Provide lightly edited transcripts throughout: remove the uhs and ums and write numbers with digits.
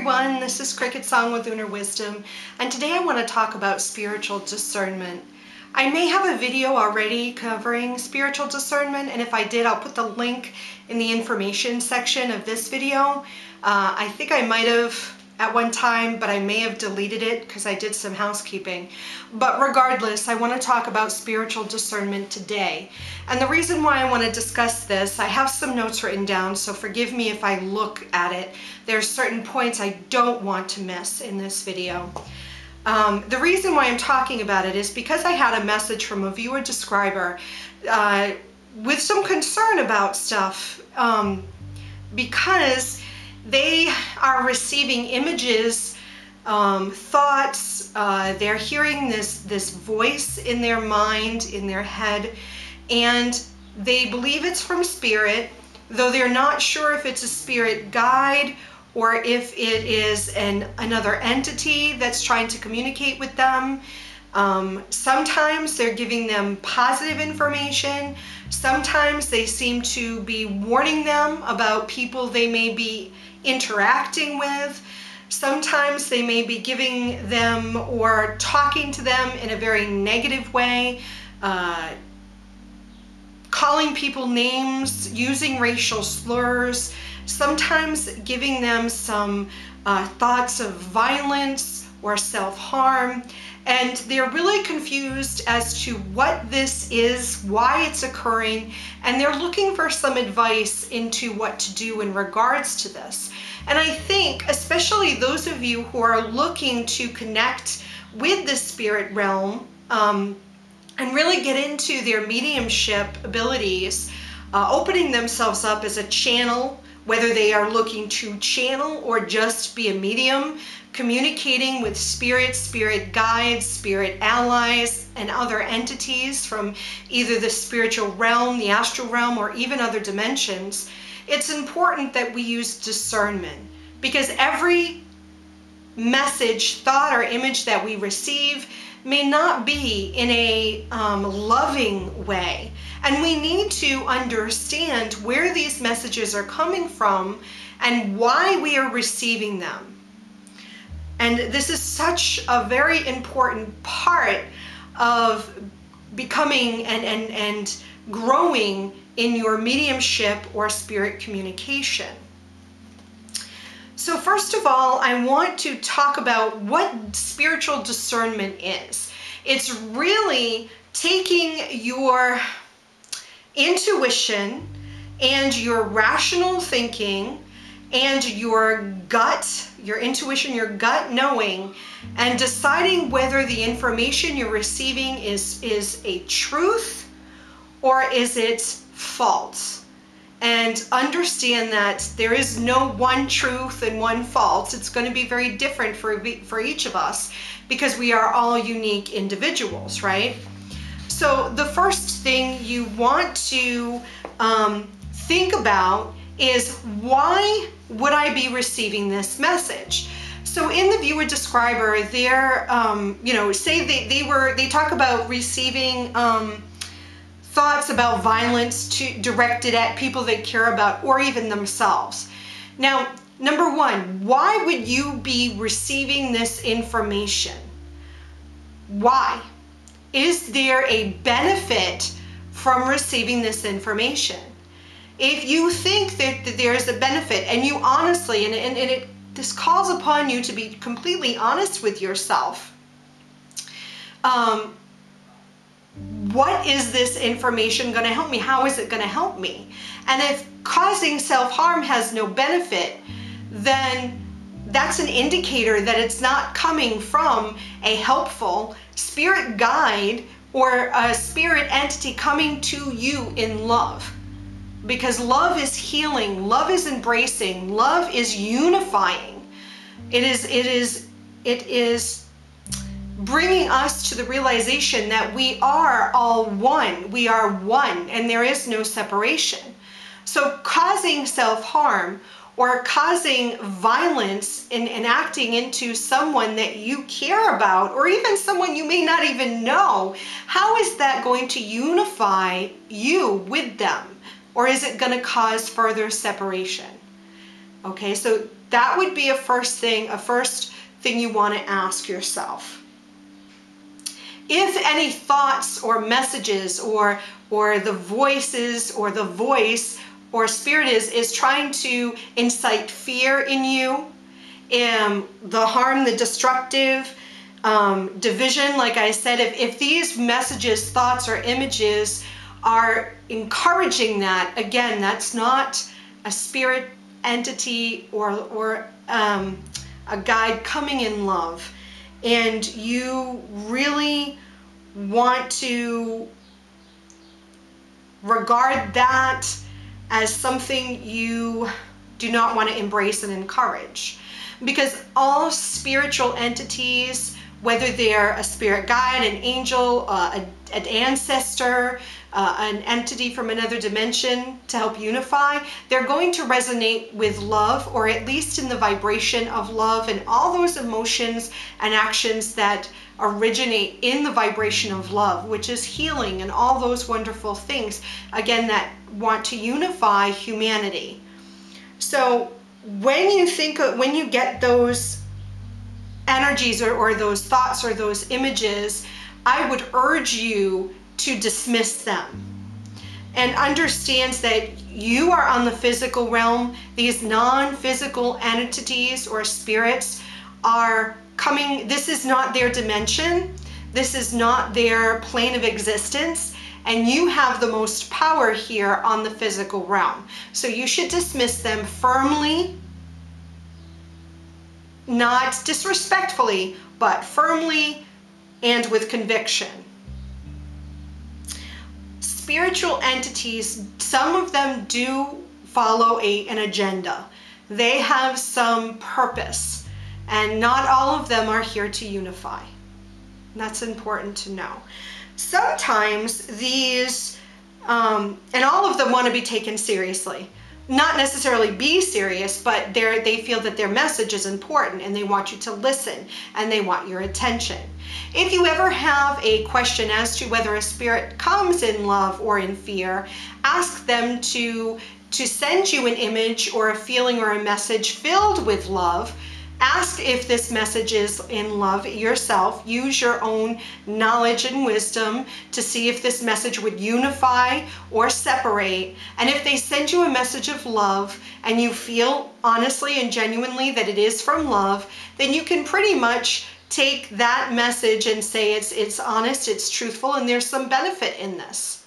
everyone, this is CricketSong with Lunar Wisdom, and today I want to talk about spiritual discernment. I may have a video already covering spiritual discernment, and if I did, I'll put the link in the information section of this video. I think I might have at one time, but I may have deleted it because I did some housekeeping. But regardless, I want to talk about spiritual discernment today. And the reason why I want to discuss this, I have some notes written down, so forgive me if I look at it. There's certain points I don't want to miss in this video. The reason why I'm talking about it is because I had a message from a viewer describer with some concern about stuff because they are receiving images, thoughts, they're hearing this voice in their mind, in their head, and they believe it's from spirit, though they're not sure if it's a spirit guide or if it is another entity that's trying to communicate with them. Sometimes they're giving them positive information. Sometimes they seem to be warning them about people they may be interacting with. Sometimes they may be giving them or talking to them in a very negative way, calling people names, using racial slurs, sometimes giving them some thoughts of violence or self-harm, and they're really confused as to what this is, why it's occurring, and they're looking for some advice into what to do in regards to this. And I think especially those of you who are looking to connect with the spirit realm and really get into their mediumship abilities, opening themselves up as a channel, whether they are looking to channel or just be a medium, communicating with spirit, spirit guides, spirit allies, and other entities from either the spiritual realm, the astral realm, or even other dimensions. It's important that we use discernment, because every message, thought, or image that we receive may not be in a loving way. And we need to understand where these messages are coming from and why we are receiving them. And this is such a very important part of becoming and growing in your mediumship or spirit communication. So first of all, I want to talk about what spiritual discernment is. It's really taking your intuition and your rational thinking and your gut, your intuition, your gut knowing, and deciding whether the information you're receiving is a truth or is it false. And understand that there is no one truth and one false. It's going to be very different for each of us because we are all unique individuals, right? So the first thing you want to think about is, why would I be receiving this message? So in the viewer describer, they're, say they talk about receiving thoughts about violence directed at people they care about or even themselves. Now, number one, why would you be receiving this information? Why? Is there a benefit from receiving this information? If you think that there's a benefit, and you honestly, this calls upon you to be completely honest with yourself, what is this information going to help me? How is it going to help me? And if causing self-harm has no benefit, then that's an indicator that it's not coming from a helpful spirit guide or a spirit entity coming to you in love. Because love is healing, love is embracing, love is unifying. It is bringing us to the realization that we are all one. We are one, and there is no separation. So causing self-harm or causing violence and acting into someone that you care about, or even someone you may not even know, how is that going to unify you with them? Or is it going to cause further separation? Okay, so that would be a first thing you want to ask yourself. If any thoughts or messages or the voices or the voice or spirit is trying to incite fear in you, the harm, the destructive, division, like I said, if these messages, thoughts, or images are encouraging that, again, that's not a spirit entity or a guide coming in love. And you really want to regard that as something you do not want to embrace and encourage. Because all spiritual entities, whether they're a spirit guide, an angel, an ancestor, an entity from another dimension to help unify, they're going to resonate with love, or at least in the vibration of love, and all those emotions and actions that originate in the vibration of love, which is healing and all those wonderful things, again, that want to unify humanity. So when you get those energies or those thoughts or those images, I would urge you to dismiss them and understand that you are on the physical realm. These non-physical entities or spirits are coming. This is not their dimension. This is not their plane of existence. And you have the most power here on the physical realm. So you should dismiss them firmly, not disrespectfully, but firmly and with conviction. Spiritual entities, some of them do follow an agenda. They have some purpose, and not all of them are here to unify. That's important to know. Sometimes these, and all of them want to be taken seriously. Not necessarily be serious, but they feel that their message is important and they want you to listen and they want your attention. If you ever have a question as to whether a spirit comes in love or in fear, ask them to send you an image or a feeling or a message filled with love. Ask if this message is in love yourself. Use your own knowledge and wisdom to see if this message would unify or separate. And if they send you a message of love and you feel honestly and genuinely that it is from love, then you can pretty much take that message and say it's honest, it's truthful, and there's some benefit in this.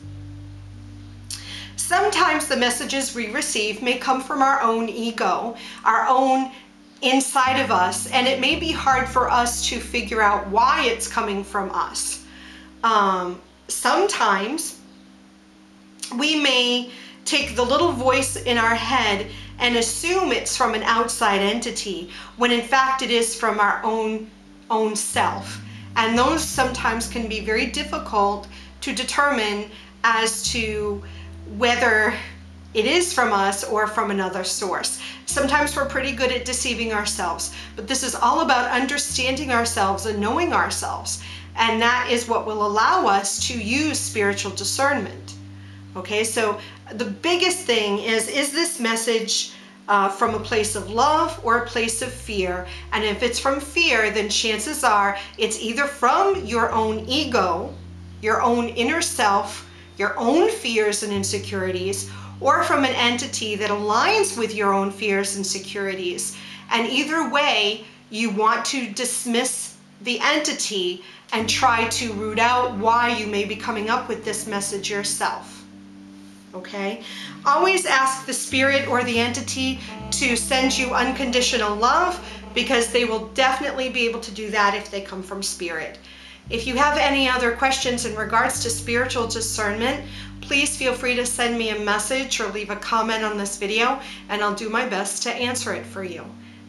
Sometimes the messages we receive may come from our own ego, our own inside of us, and it may be hard for us to figure out why it's coming from us. Sometimes we may take the little voice in our head and assume it's from an outside entity, when in fact it is from our own self. And those sometimes can be very difficult to determine as to whether it is from us or from another source. Sometimes we're pretty good at deceiving ourselves, but this is all about understanding ourselves and knowing ourselves. And that is what will allow us to use spiritual discernment. Okay, so the biggest thing is this message from a place of love or a place of fear? And if it's from fear, then chances are it's either from your own ego, your own inner self, your own fears and insecurities, or from an entity that aligns with your own fears and insecurities. And either way, you want to dismiss the entity and try to root out why you may be coming up with this message yourself. Okay? Always ask the spirit or the entity to send you unconditional love, because they will definitely be able to do that if they come from spirit. If you have any other questions in regards to spiritual discernment, please feel free to send me a message or leave a comment on this video, and I'll do my best to answer it for you.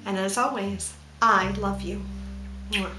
And as always, I love you. Mwah.